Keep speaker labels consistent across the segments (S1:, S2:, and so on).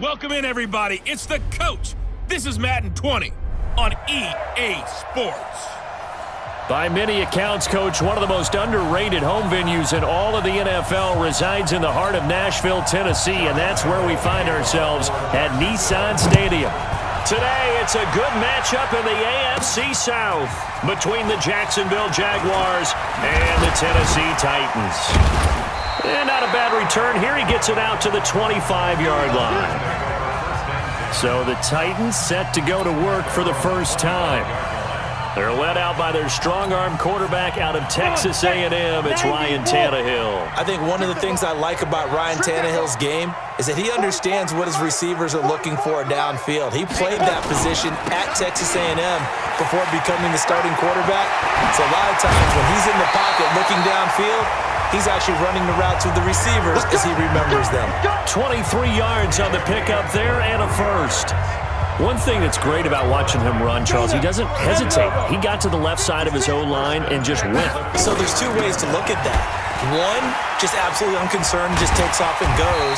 S1: Welcome in, everybody. It's the coach. This is Madden 20 on EA Sports.
S2: By many accounts, Coach, one of the most underrated home venues in all of the NFL resides in the heart of Nashville, Tennessee, and that's where we find ourselves at Nissan Stadium. Today, it's a good matchup in the AFC South between the Jacksonville Jaguars and the Tennessee Titans. And not a bad return here. He gets it out to the 25-yard line. So the Titans set to go to work for the first time. They're led out by their strong-arm quarterback out of Texas A&M. It's Ryan Tannehill.
S3: I think one of the things I like about Ryan Tannehill's game is that he understands what his receivers are looking for downfield. He played that position at Texas A&M before becoming the starting quarterback. So a lot of times when he's in the pocket looking downfield, he's actually running the routes with the receivers as he remembers them.
S2: 23 yards on the pickup there and a first. One thing that's great about watching him run, Charles, he doesn't hesitate. He got to the left side of his O-line and just went.
S3: So there's two ways to look at that. One, just absolutely unconcerned, just takes off and goes.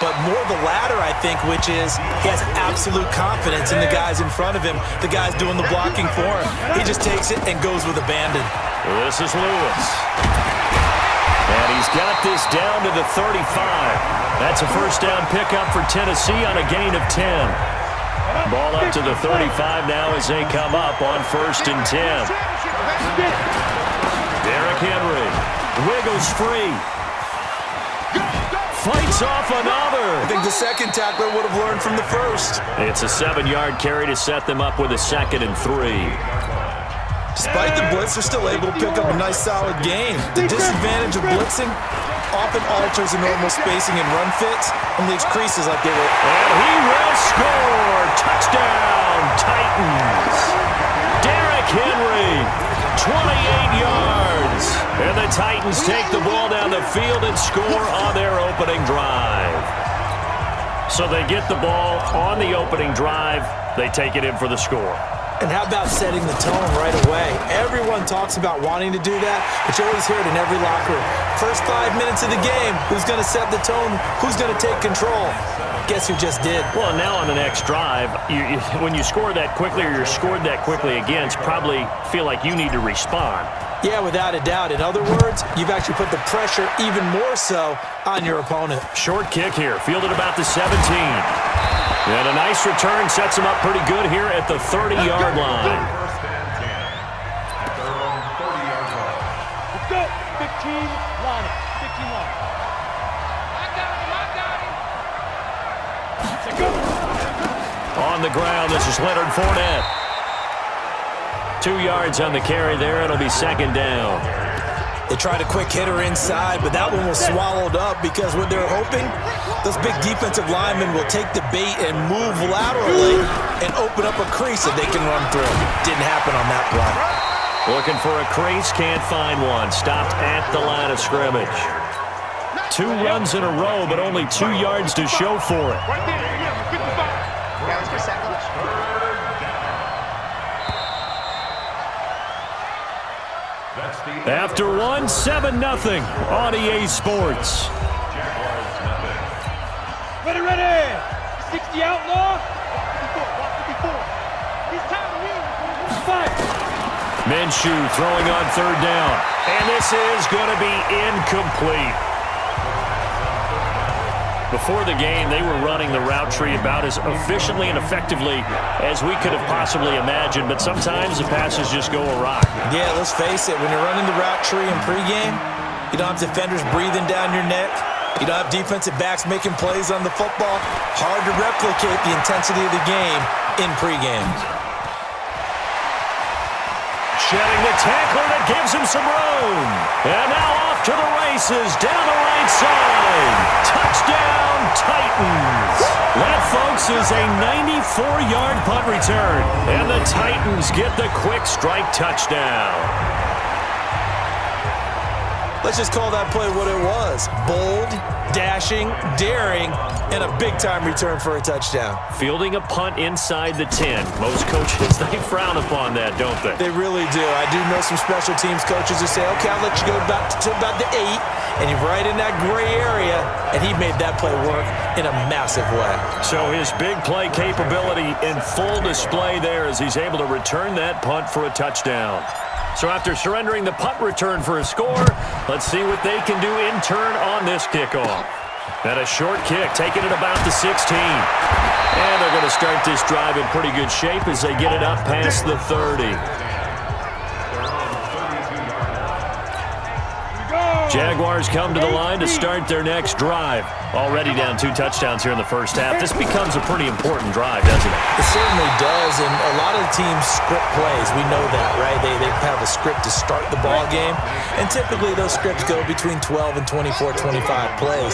S3: But more the latter, I think, which is he has absolute confidence in the guys in front of him, the guys doing the blocking for him. He just takes it and goes with abandon.
S2: This is Lewis. And he's got this down to the 35. That's a first down pickup for Tennessee on a gain of 10. Ball up to the 35 now as they come up on 1st and 10. Derrick Henry wiggles free. Fights off another.
S3: I think the second tackler would have learned from the first.
S2: It's a 7-yard carry to set them up with a 2nd and 3.
S3: Despite the blitz, they're still able to pick up a nice, solid gain. The disadvantage of blitzing often alters the normal spacing and run fits and leaves creases like they were.
S2: And he will score. Touchdown, Titans. Derrick Henry, 28 yards. And the Titans take the ball down the field and score on their opening drive. So they get the ball on the opening drive. They take it in for the score.
S3: And how about setting the tone right away? Everyone talks about wanting to do that, but you always hear it in every locker room. First 5 minutes of the game, who's going to set the tone? Who's going to take control? Guess who just did?
S2: Well, now on the next drive, when you score that quickly or you're scored that quickly against, probably feel like you need to respond.
S3: Yeah, without a doubt. In other words, you've actually put the pressure even more so on your opponent.
S2: Short kick here, fielded about the 17. And a nice return sets him up pretty good here at the 30-yard line.
S4: Let's go. 15 line. 15 line.
S2: On the ground, this is Leonard Fournette. 2 yards on the carry there. It'll be 2nd down.
S3: They tried a quick hitter inside, but that one was swallowed up because what they're hoping, those big defensive linemen will take the bait and move laterally and open up a crease that they can run through. Didn't happen on that play.
S2: Looking for a crease, can't find one. Stopped at the line of scrimmage. 2 runs in a row, but only 2 yards to show for it. After one, 7-0 on EA Sports.
S4: Ready. 60 outlaw. 54. He's tired of me. 5.
S2: Minshew throwing on 3rd down. And this is going to be incomplete. Before the game, they were running the route tree about as efficiently and effectively as we could have possibly imagined, but sometimes the passes just go awry.
S3: Yeah, let's face it, when you're running the route tree in pregame, you don't have defenders breathing down your neck. You don't have defensive backs making plays on the football. Hard to replicate the intensity of the game in pregame.
S2: shedding the tackler that gives him some room. And now off to the races down the right side. Touchdown, Titans. That, folks, is a 94-yard punt return. And the Titans get the quick strike touchdown.
S3: Let's just call that play what it was. Bold, dashing, daring, and a big-time return for a touchdown.
S2: Fielding a punt inside the 10. Most coaches, they frown upon that, don't they?
S3: They really do. I do know some special teams coaches who say, okay, I'll let you go to about the 8, and you're right in that gray area, and he made that play work in a massive way.
S2: So his big play capability in full display there as he's able to return that punt for a touchdown. So after surrendering the punt return for a score, let's see what they can do in turn on this kickoff. And a short kick, taking it about the 16. And they're going to start this drive in pretty good shape as they get it up past the 30. Jaguars come to the line to start their next drive. Already down 2 touchdowns here in the first half. This becomes a pretty important drive, doesn't it?
S3: It certainly does, and a lot of teams script plays. We know that, right? They have a script to start the ball game, and typically those scripts go between 12 and 24, 25 plays.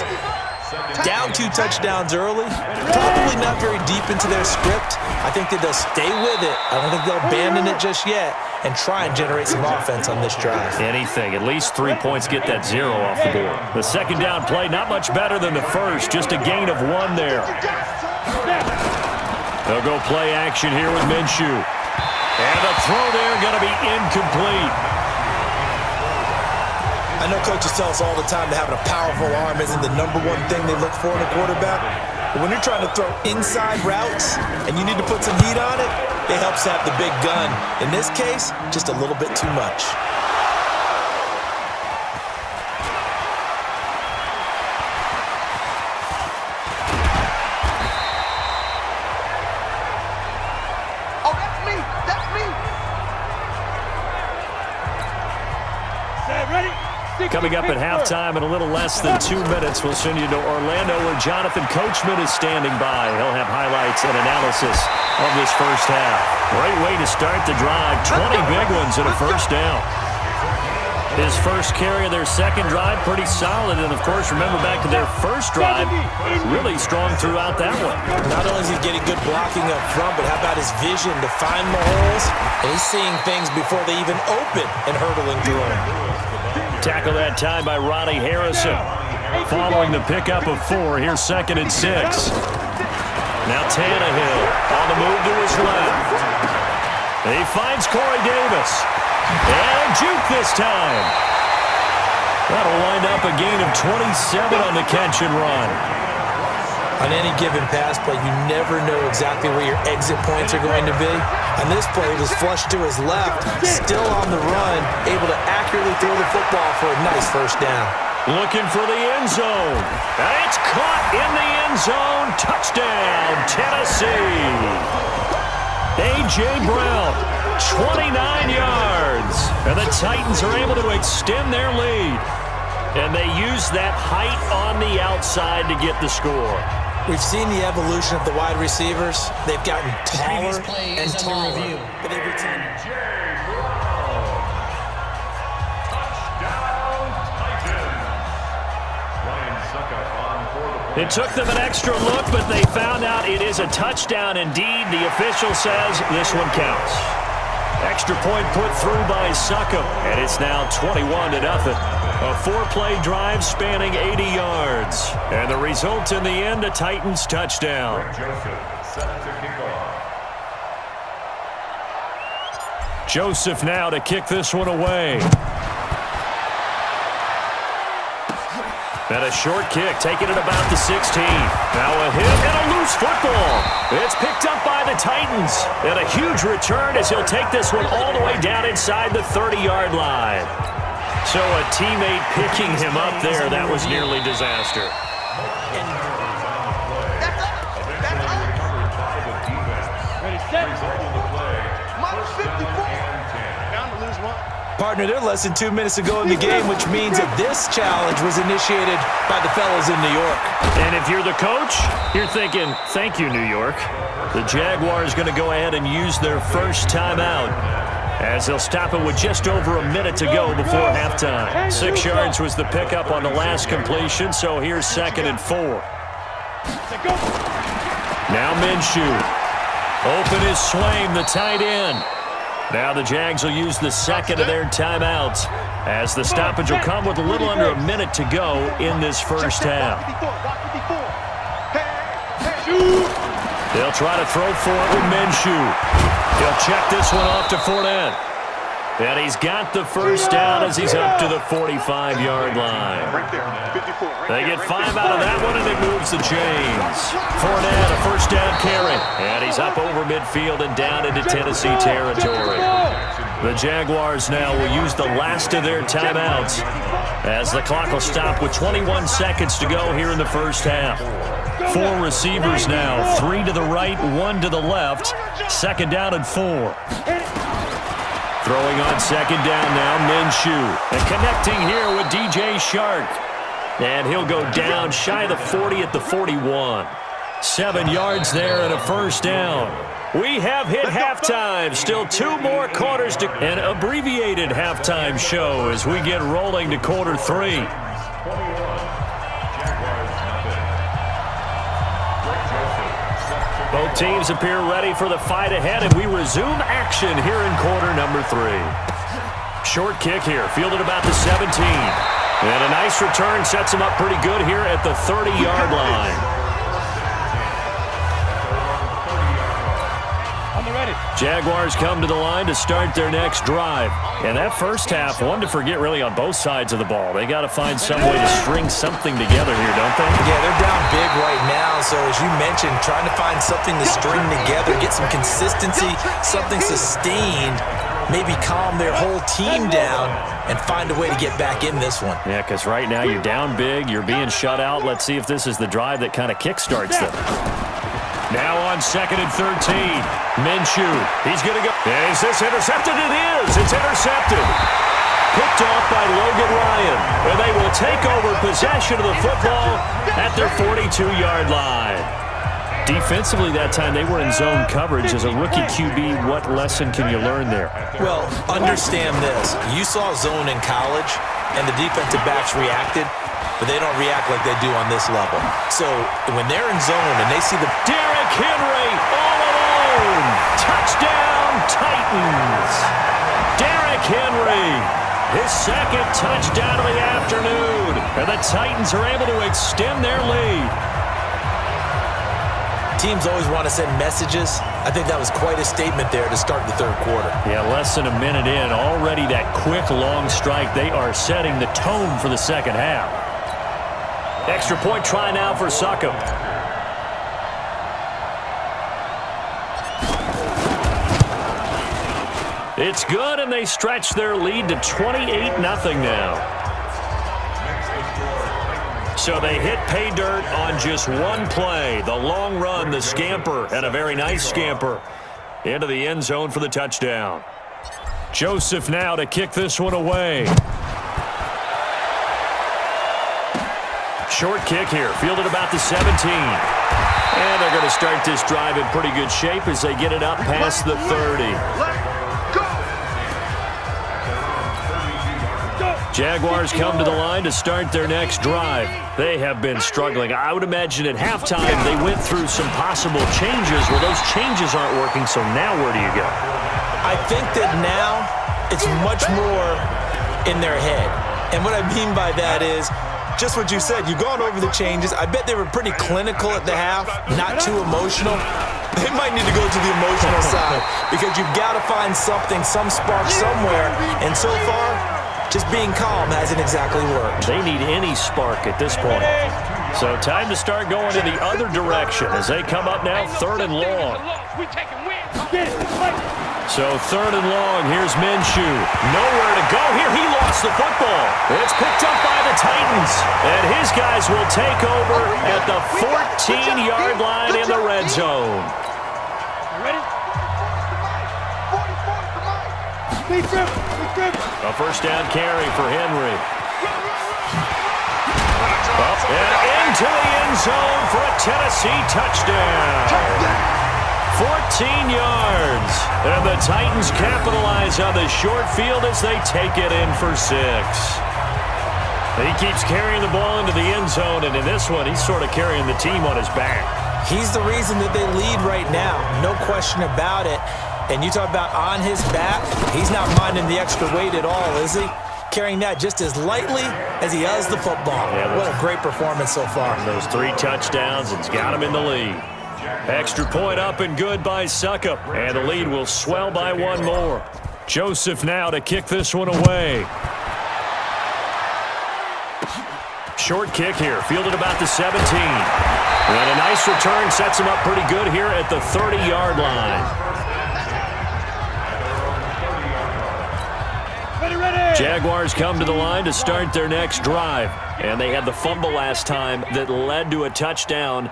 S3: Down 2 touchdowns early, probably not very deep into their script. I think that they'll stay with it. I don't think they'll abandon it just yet and try and generate some offense on this drive.
S2: Anything. At least 3 points, get that 0 off the board. The second down play, not much better than the first. Just a gain of 1 there. They'll go play action here with Minshew. And the throw there going to be incomplete.
S3: I know coaches tell us all the time that having a powerful arm isn't the #1 thing they look for in a quarterback. But when you're trying to throw inside routes and you need to put some heat on it, it helps to have the big gun. In this case, just a little bit too much.
S5: Oh, that's me. That's me.
S4: Ready?
S2: Coming up at halftime in a little less than 2 minutes, we'll send you to Orlando where Jonathan Coachman is standing by. He'll have highlights and analysis of this first half. Great way to start the drive. 20 big ones and a first down. His first carry of their second drive, pretty solid. And, of course, remember back to their first drive, really strong throughout that one.
S3: Not only is he getting good blocking up front, but how about his vision to find the holes? And he's seeing things before they even open and hurdling through them.
S2: Tackle that time by Ronnie Harrison. Following the pickup of 4, here's 2nd and 6. Now Tannehill on the move to his left. He finds Corey Davis. And a juke this time. That'll wind up a gain of 27 on the catch and run.
S3: On any given pass play, you never know exactly where your exit points are going to be. On this play, it was flushed to his left, still on the run, able to accurately throw the football for a nice first down.
S2: Looking for the end zone. And it's caught in the end zone. Touchdown, Tennessee. A.J. Brown, 29 yards. And the Titans are able to extend their lead. And they use that height on the outside to get the score.
S3: We've seen the evolution of the wide receivers. They've gotten taller and taller. But they've retained.
S2: It took them an extra look, but they found out it is a touchdown indeed. The official says this one counts. Extra point put through by Succop, and it's now 21-0. A 4-play drive spanning 80 yards. And the result in the end, a Titans touchdown. Joseph now to kick this one away. And a short kick, taking it about the 16. Now a hit and a loose football. It's picked up by the Titans. And a huge return as he'll take this one all the way down inside the 30-yard line. So a teammate picking him up there, that was nearly disaster.
S4: Ready, set.
S5: Minus 54. Bound to lose one.
S3: Partner, they're less than 2 minutes to go in the game, which means that this challenge was initiated by the fellas in New York.
S2: And if you're the coach, you're thinking, thank you, New York. The Jaguars going to go ahead and use their first timeout. as they'll stop it with just over a minute to go before halftime. 6 yards was the pickup on the last completion, so here's 2nd and 4. Now Minshew. Open is Swaim, the tight end. Now the Jags will use the second of their timeouts as the stoppage will come with a little under a minute to go in this first half. They'll try to throw for it with Minshew. He'll check this one off to Fournette. And he's got the first down as he's up to the 45-yard line. They get 5 out of that one, and it moves the chains. Fournette, a first down carry. And he's up over midfield and down into Tennessee territory. The Jaguars now will use the last of their timeouts as the clock will stop with 21 seconds to go here in the first half. 4 receivers now, 3 to the right, 1 to the left. 2nd down and 4. Throwing on 2nd down now, Minshew. And connecting here with DJ Shark. And he'll go down shy of the 40 at the 41. 7 yards there and a first down. We have hit halftime. Still 2 more quarters to an abbreviated halftime show as we get rolling to quarter 3. Both teams appear ready for the fight ahead, and we resume action here in quarter number 3. Short kick here, fielded about the 17. And a nice return sets him up pretty good here at the 30-yard line. Jaguars come to the line to start their next drive. And that first half, one to forget really on both sides of the ball. They got to find some way to string something together here, don't they?
S3: Yeah, they're down big right now. So as you mentioned, trying to find something to string together, get some consistency, something sustained, maybe calm their whole team down and find a way to get back in this one.
S2: Yeah, because right now you're down big, you're being shut out. Let's see if this is the drive that kind of kickstarts them. Now on 2nd and 13. Minshew. He's going to go. Is this intercepted? It is. It's intercepted. Picked off by Logan Ryan. And they will take over possession of the football at their 42-yard line. Defensively that time, they were in zone coverage. As a rookie QB, what lesson can you learn there?
S3: Well, understand this. You saw zone in college, and the defensive backs reacted, but they don't react like they do on this level. So when they're in zone and they see the
S2: Derrick Henry all alone. Touchdown, Titans. Derrick Henry, his 2nd touchdown of the afternoon. And the Titans are able to extend their lead.
S3: Teams always want to send messages. I think that was quite a statement there to start the 3rd quarter.
S2: Yeah, less than a minute in. Already that quick, long strike. They are setting the tone for the 2nd half. Extra point try now for Succop. It's good, and they stretch their lead to 28-0 now. So they hit pay dirt on just one play. The long run, the scamper, and a very nice scamper into the end zone for the touchdown. Joseph now to kick this one away. Short kick here, fielded about the 17. And they're going to start this drive in pretty good shape as they get it up past the 30. Jaguars come to the line to start their next drive. They have been struggling. I would imagine at halftime they went through some possible changes. Well, those changes aren't working, so now where do you go?
S3: I think that now it's much more in their head. And what I mean by that is just what you said. You've gone over the changes. I bet they were pretty clinical at the half, not too emotional. They might need to go to the emotional side because you've got to find something, some spark somewhere. And so far, just being calm hasn't exactly worked.
S2: They need any spark at this point. So time to start going in the other direction as they come up now 3rd and long. So 3rd and long, here's Minshew. Nowhere to go here. He lost the football. It's picked up by the Titans. And his guys will take over at the 14-yard line in the red zone. A first down carry for Henry. Up and into the end zone for a Tennessee touchdown. 14 yards. And the Titans capitalize on the short field as they take it in for 6. He keeps carrying the ball into the end zone, and in this one, he's sort of carrying the team on his back.
S3: He's the reason that they lead right now, no question about it. And you talk about on his back, he's not minding the extra weight at all, is he? Carrying that just as lightly as he does the football.
S2: Yeah,
S3: what a great performance so far.
S2: Those 3 touchdowns, it's got him in the lead. Extra point up and good by Suckup, and the lead will swell by 1 more. Joseph now to kick this one away. Short kick here, fielded about the 17. And a nice return sets him up pretty good here at the 30-yard line. Jaguars come to the line to start their next drive. And they had the fumble last time that led to a touchdown.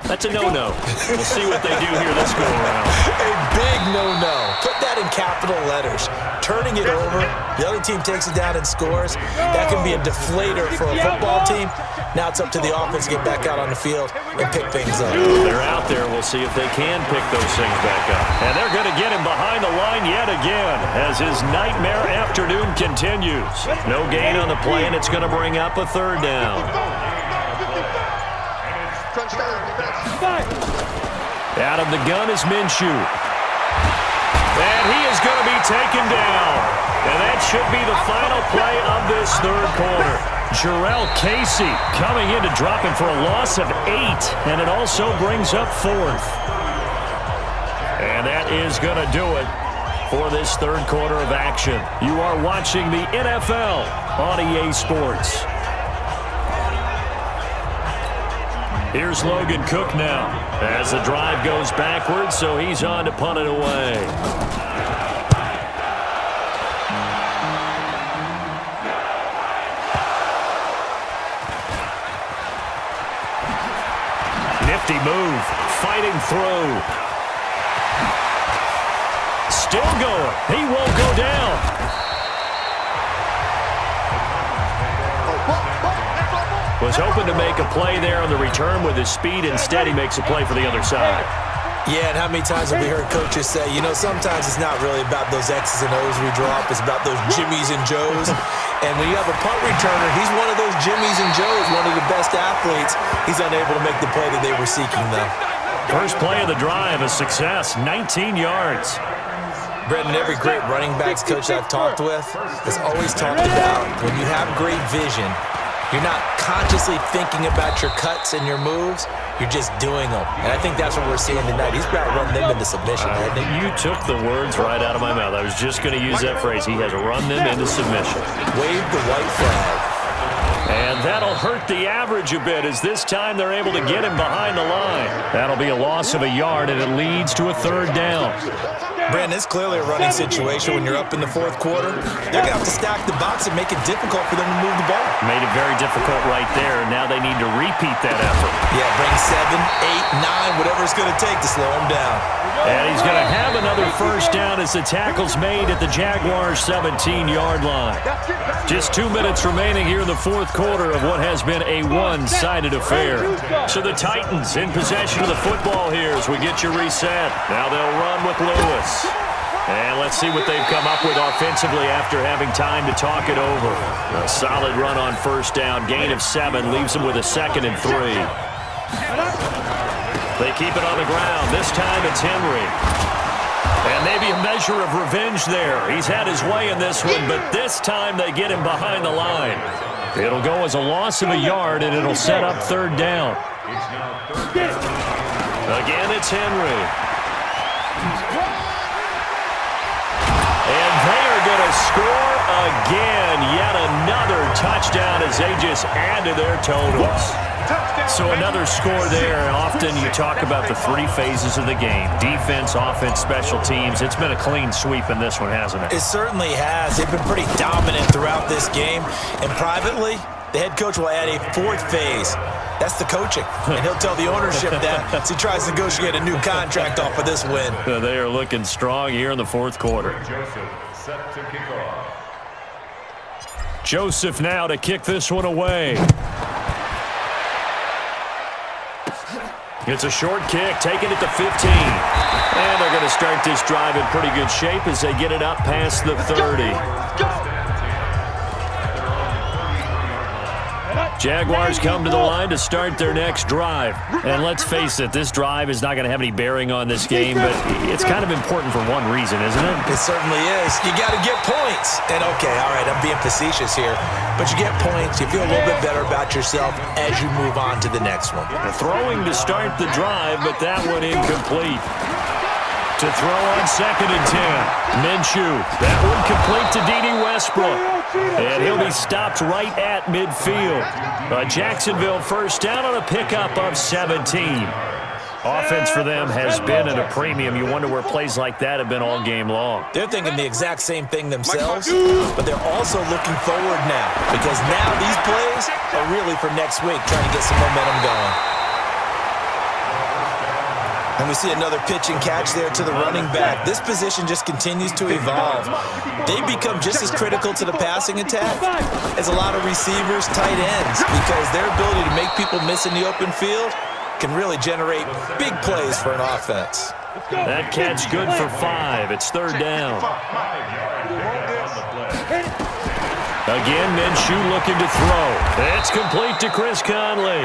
S2: That's a no-no. We'll see what they do here this go-around.
S3: A big no-no. Put that in capital letters. Turning it over, the other team takes it down and scores. That can be a deflator for a football team. Now it's up to the offense to get back out on the field and pick things up.
S2: They're out there. We'll see if they can pick those things back up. And they're going to get him behind the line yet again as his nightmare afternoon continues. No gain on the play, and it's going to bring up a 3rd down. Out of the gun is Minshew. And he is going to be taken down. And that should be the final play of this 3rd quarter. Jarrell Casey coming in to drop him for a loss of 8. And it also brings up 4th. And that is going to do it for this 3rd quarter of action. You are watching the NFL on EA Sports. Here's Logan Cook now as the drive goes backwards, so he's on to punt it away. Nifty move, fighting through. Still going. He won't go down. Was hoping to make a play there on the return with his speed. Instead, he makes a play for the other side.
S3: Yeah, and how many times have we heard coaches say, you know, sometimes it's not really about those X's and O's we drop. It's about those Jimmies and Joes. And when you have a punt returner, he's one of those Jimmies and Joes, one of the best athletes. He's unable to make the play that they were seeking, though.
S2: First play of the drive, a success, 19 yards.
S3: Brendan, every great running backs coach I've talked with has always talked about when you have great vision, you're not consciously thinking about your cuts and your moves. You're just doing them. And I think that's what we're seeing tonight. He's about to run them into submission, hasn't he?
S2: You took the words right out of my mouth. I was just going to use that phrase. He has run them into submission.
S3: Wave the white flag.
S2: And that'll hurt the average a bit as this time they're able to get him behind the line. That'll be a loss of a yard, and it leads to a 3rd down.
S3: Brandon, it's clearly a running situation when you're up in the 4th quarter. They're going to have to stack the box and make it difficult for them to move the ball.
S2: Made it very difficult right there. Now they need to repeat that effort.
S3: Yeah, bring 7, 8, 9, whatever it's going to take to slow them down.
S2: And he's going to have another 1st down as the tackle's made at the Jaguars' 17-yard line. Just 2 minutes remaining here in the 4th quarter of what has been a one-sided affair. So the Titans in possession of the football here as we get you reset. Now they'll run with Lewis. And let's see what they've come up with offensively after having time to talk it over. A solid run on 1st down. Gain of 7 leaves them with a 2nd and 3. They keep it on the ground. This time it's Henry. And maybe a measure of revenge there. He's had his way in this one, but this time they get him behind the line. It'll go as a loss of a yard, and it'll set up 3rd down. Again, it's Henry. And they are going to score again. Yet another touchdown as they just add to their totals. So another score there, and often you talk about the 3 phases of the game. Defense, offense, special teams. It's been a clean sweep in this one, hasn't it?
S3: It certainly has. They've been pretty dominant throughout this game. And privately, the head coach will add a 4th phase. That's the coaching. And he'll tell the ownership that as he tries to negotiate a new contract off of this win.
S2: They are looking strong here in the 4th quarter. Joseph now to kick this one away. It's a short kick, taking it to 15. And they're going to start this drive in pretty good shape as they get it up past the 30. Jaguars come to the line to start their next drive. And let's face it, this drive is not going to have any bearing on this game, but it's kind of important for one reason, isn't it?
S3: It certainly is. You got to get points. And, okay, all right, I'm being facetious here, but you get points. You feel a little bit better about yourself as you move on to the next one.
S2: Throwing to start the drive, but that one incomplete. To throw on 2nd and 10. Minshew. That one complete to D.D. Westbrook. And he'll be stopped right at midfield. A Jacksonville first down on a pickup of 17. Offense for them has been at a premium. You wonder where plays like that have been all game long.
S3: They're thinking the exact same thing themselves, but they're also looking forward now because now these plays are really for next week, trying to get some momentum going. And we see another pitch and catch there to the running back. This position just continues to evolve. They become just as critical to the passing attack as a lot of receivers, tight ends, because their ability to make people miss in the open field can really generate big plays for an offense.
S2: That catch good for 5. It's 3rd down. Again, Minshew looking to throw. It's complete to Chris Conley.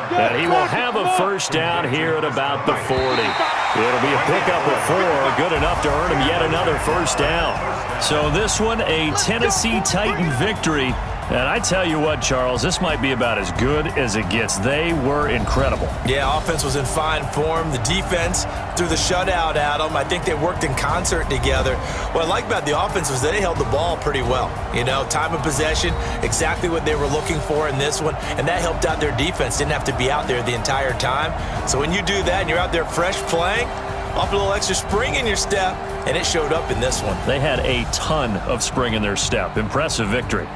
S2: And he will have a first down here at about the 40. It'll be a pickup of 4, good enough to earn him yet another first down. So this one, a Tennessee Titan victory. And I tell you what, Charles, this might be about as good as it gets. They were incredible.
S3: Yeah, offense was in fine form. The defense threw the shutout at them. I think they worked in concert together. What I like about the offense was they held the ball pretty well. You know, time of possession, exactly what they were looking for in this one, and that helped out their defense. Didn't have to be out there the entire time. So when you do that and you're out there fresh playing, off a little extra spring in your step, and it showed up in this one.
S2: They had a ton of spring in their step. Impressive victory.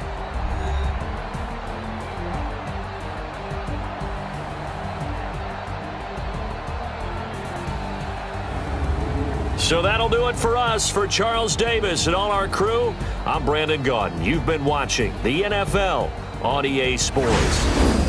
S2: So that'll do it for us. For Charles Davis and all our crew, I'm Brandon Gaudin. You've been watching the NFL on EA Sports.